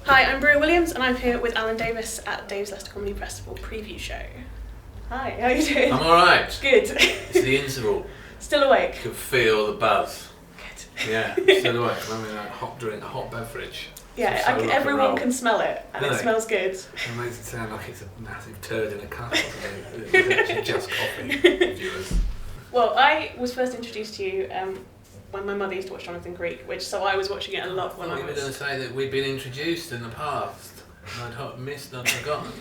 Hi, I'm Briallen Williams and I'm here with Alan Davies at Dave's Leicester Comedy Festival preview show. Hi, how are you doing? I'm alright. Good. It's the interval. Still awake? You can feel the buzz. Good. Yeah, still awake. I'm having a hot drink, a hot beverage. Yeah, everyone can smell it and Really? It smells good. It makes it sound like it's a massive turd in a cup or something. It's actually just coffee, viewers. Well, I was first introduced to you when my mother used to watch Jonathan Creek, so I was watching it a lot when I was... You were going to say that we'd been introduced in the past. And I'd missed, I'd forgotten.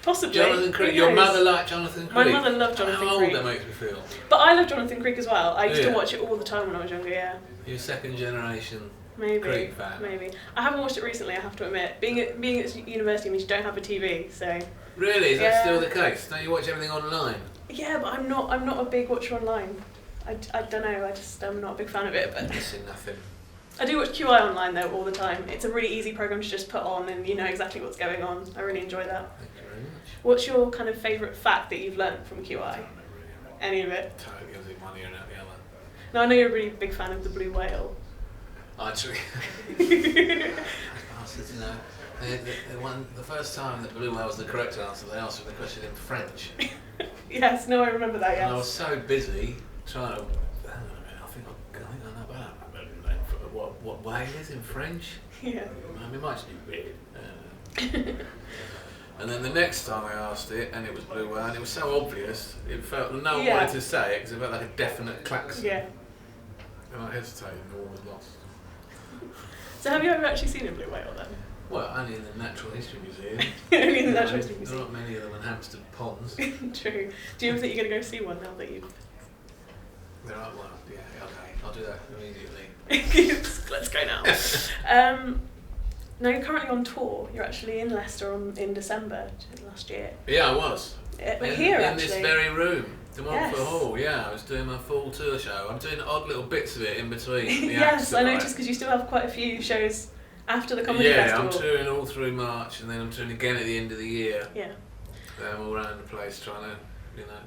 Possibly. Jonathan Creek. Your mother liked Jonathan Creek? My mother loved Jonathan How Creek. old that makes me feel. But I loved Jonathan Creek as well. I used to watch it all the time when I was younger, yeah. You're second generation Maybe. Creek fan. Maybe. I haven't watched it recently, I have to admit. Being at university means you don't have a TV, so... Really? Is that still the case? Don't you watch everything online? Yeah, but I'm not a big watcher online. I don't know, I'm not a big fan of it, but... Missing nothing. I do watch QI online though all the time. It's a really easy program to just put on and you know exactly what's going on. I really enjoy that. Thank you very much. What's your kind of favourite fact that you've learnt from QI? Any of it? Totally goes in one ear and out the other. No, I know you're a really big fan of the blue whale. Actually, bastards, you know. The first time that blue whale was the correct answer, they asked me the question in French. Yes, no, I remember that, yes. And I was so busy trying to... Hang on a minute, I think I know about that. What whale is in French? Yeah. I mean, it might just be weird. And then the next time I asked it, and it was blue whale, and it was so obvious, it felt... No one wanted to say it, because it felt like a definite klaxon. Yeah. And I hesitated, and all was lost. So have you ever actually seen a blue whale then? Well, only in the Natural History Museum. Only in the Natural History There Museum. aren't many of them in Hampstead Ponds. True. Do you ever think you're going to go see one now that you've... There are one, yeah, okay, I'll do that immediately. Let's go now. Now you're currently on tour. You're actually in Leicester in December last year. Yeah, I was. We're here in actually. this very room, the Montfort Yes. Hall. Yeah, I was doing my full tour show. I'm doing odd little bits of it in between. The Yes, acts I that noticed because you still have quite a few shows after the comedy Yeah, festival. I'm touring all through March, and then I'm touring again at the end of the year. Yeah. All around the place trying to,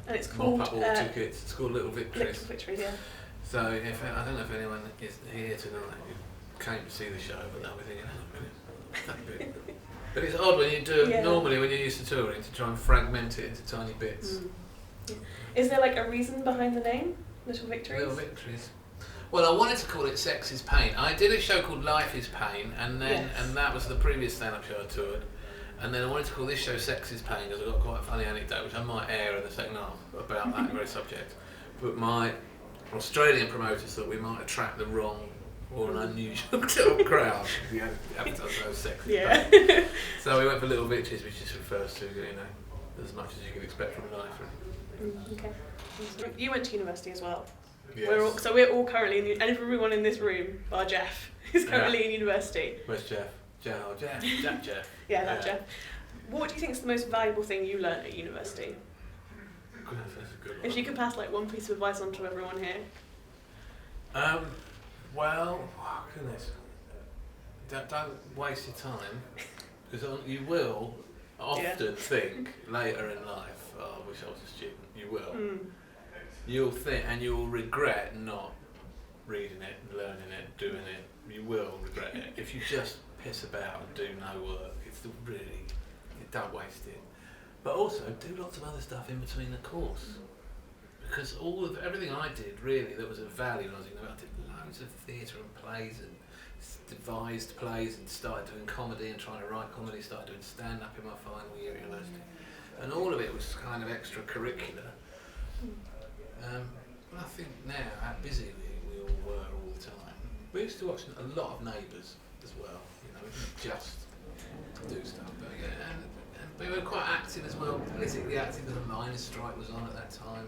And it's called mop up all tickets. It's called Little Victories. Little Victories, yeah. So I don't know if anyone is here tonight who came to see the show, but they'll be thinking, hang on a minute, that bit. But it's odd when you do it, normally when you're used to touring, to try and fragment it into tiny bits. Yeah. Is there like a reason behind the name, Little Victories? Little Victories. Well, I wanted to call it Sex is Pain. I did a show called Life is Pain, and then and that was the previous stand-up show I toured. And then I wanted to call this show Sex is Pain because I got quite a funny anecdote, which I might air in the second half about that very subject. But my Australian promoters thought we might attract the wrong or an unusual crowd if we advertised those Sex is Pain. So we went for Little Victories, which just refers to, as much as you can expect from life. Okay. You went to university as well. Yes. We're all currently and everyone in this room, bar Jeff, is currently in university. Where's Jeff? Jeff. Yeah, that's Jeff. What do you think is the most valuable thing you learnt at university? That's a good one. If you could pass like one piece of advice on to everyone here. Well, goodness. Don't waste your time, because you will often think later in life, oh, I wish I was a student. You will. You'll think, and you'll regret not reading it, learning it, doing it. You will regret it. If you just piss about and do no work, don't waste it. But also, do lots of other stuff in between the course. Because everything I did, really, that was of value when I was in university, I did loads of theatre and plays and devised plays and started doing comedy and trying to write comedy, started doing stand-up in my final year at university. And all of it was kind of extracurricular. But I think now, how busy we all were all the time. We used to watch a lot of Neighbours as well. We didn't just do stuff. But we were quite active as well, politically active, because the miners' strike was on at that time.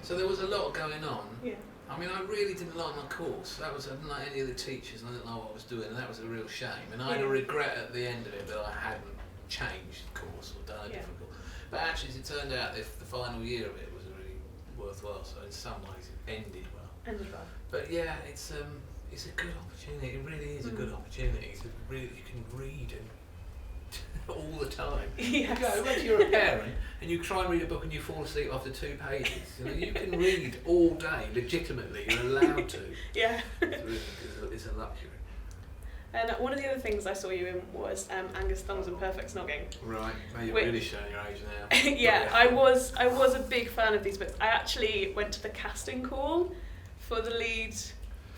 So there was a lot going on. Yeah. I mean, I really didn't like my course. I didn't like any of the teachers, and I didn't know what I was doing, and that was a real shame. And I had a regret at the end of it that I hadn't changed course or done a different course. But actually, as it turned out, the final year of it was really worthwhile. So in some ways, it ended well. Ended well. But yeah, it's a good opportunity. It really is a good opportunity to you can read and all the time. Yes. You go, when you're a parent and you try and read a book and you fall asleep after 2 pages. You can read all day legitimately. You're allowed to. Yeah. It's a luxury. And one of the other things I saw you in was Angus Thongs and Perfect Snogging. Right, now you're really showing your age now. Yeah, I was a big fan of these books. I actually went to the casting call for the lead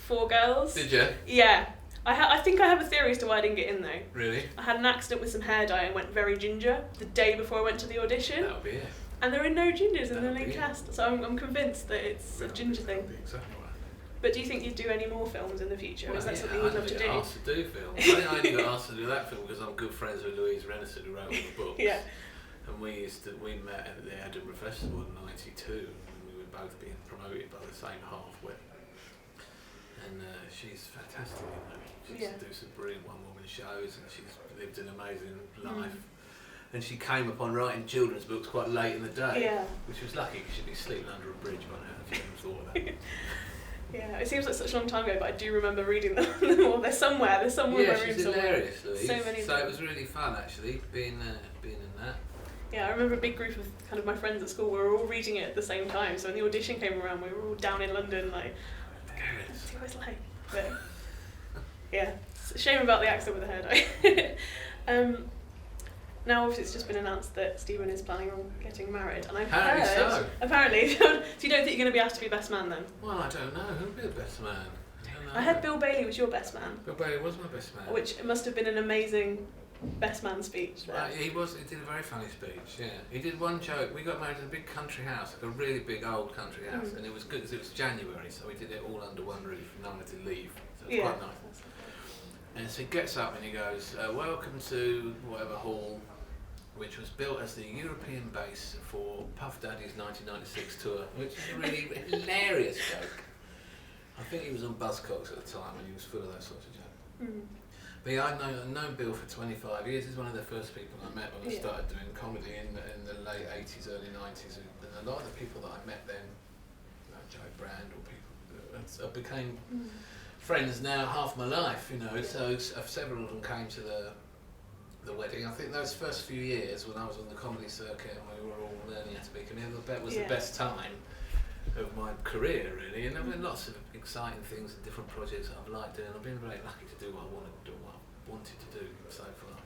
4 girls. Did you? Yeah. I think I have a theory as to why I didn't get in though. Really? I had an accident with some hair dye and went very ginger the day before I went to the audition. That'll be it. And there are no gingers in the lead cast, so I'm convinced that it's a ginger thing. That'll be exactly right. But do you think you'd do any more films in the future? Is that something you'd love to do? I asked to do films. I think I only got asked to do that film because I'm good friends with Louise Renison, who wrote all the books. Yeah. And we met at the Edinburgh Festival in '92, and we were both being promoted by the same half-wit. And she's fantastic, you know. She used to do some brilliant one-woman shows, and she's lived an amazing life. And she came upon writing children's books quite late in the day, which was lucky because she'd be sleeping under a bridge by now if you ever thought of that. Yeah, it seems like such a long time ago, but I do remember reading them all. They're somewhere in my room she's somewhere. Hilarious, Louise. So many. So it was really fun actually being in that. Yeah, I remember a big group of kind of my friends at school. We were all reading it at the same time. So when the audition came around, we were all down in London, like, let's see what it's like. But yeah, it's a shame about the accent with the hair dye. Now, obviously, it's just been announced that Stephen is planning on getting married, and I've heard. Apparently, so you don't think you're going to be asked to be best man then? Well, I don't know. Who'll be the best man? I heard Bill Bailey was your best man. Bill Bailey was my best man. Which must have been an amazing best man speech. Right, he did a very funny speech. Yeah, he did one joke. We got married in a big country house, like a really big old country house, and it was good because it was January, so we did it all under one roof. No one had to leave, so it was quite nice. And so he gets up and he goes, "Welcome to whatever hall." Which was built as the European base for Puff Daddy's 1996 tour, which is a really hilarious joke. I think he was on Buzzcocks at the time and he was full of that sort of joke. But yeah, I've known Bill for 25 years. He's one of the first people I met when I started doing comedy in the late 80s, early 90s. And a lot of the people that I met then, like Joe Brand or people, I became friends now half my life, you know. So several of them came to the wedding. I think those first few years when I was on the comedy circuit and we were all learning how to be comedians, that was the best time of my career really, and there have been lots of exciting things and different projects that I've liked doing. I've been very lucky to do what I wanted to do so far.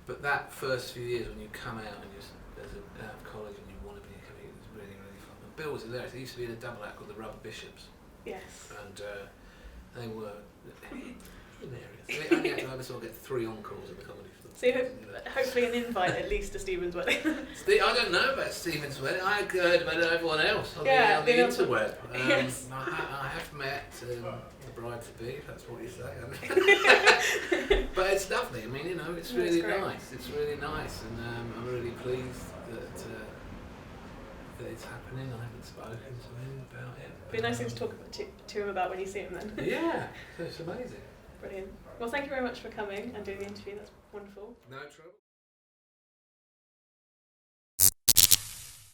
But that first few years when you come out and you're out of college and you want to be a comedian, it was really, really fun. And Bill was hilarious. He used to be in a double act called the Rubber Bishops. Yes. And they were hilarious. They only had to get 3 encores at the comedy. So hopefully an invite at least to Stephen's wedding. I don't know about Stephen's wedding. I heard about everyone else on the interweb. Yes. I have met the bride-to-be, if that's what you say. But it's lovely. I mean, you know, it's really nice. It's really nice, and I'm really pleased that it's happening. I haven't spoken to him about it. It'd be a nice thing to talk to him about when you see him then. Yeah, so it's amazing. Brilliant. Well, thank you very much for coming and doing the interview. That's wonderful. No trouble.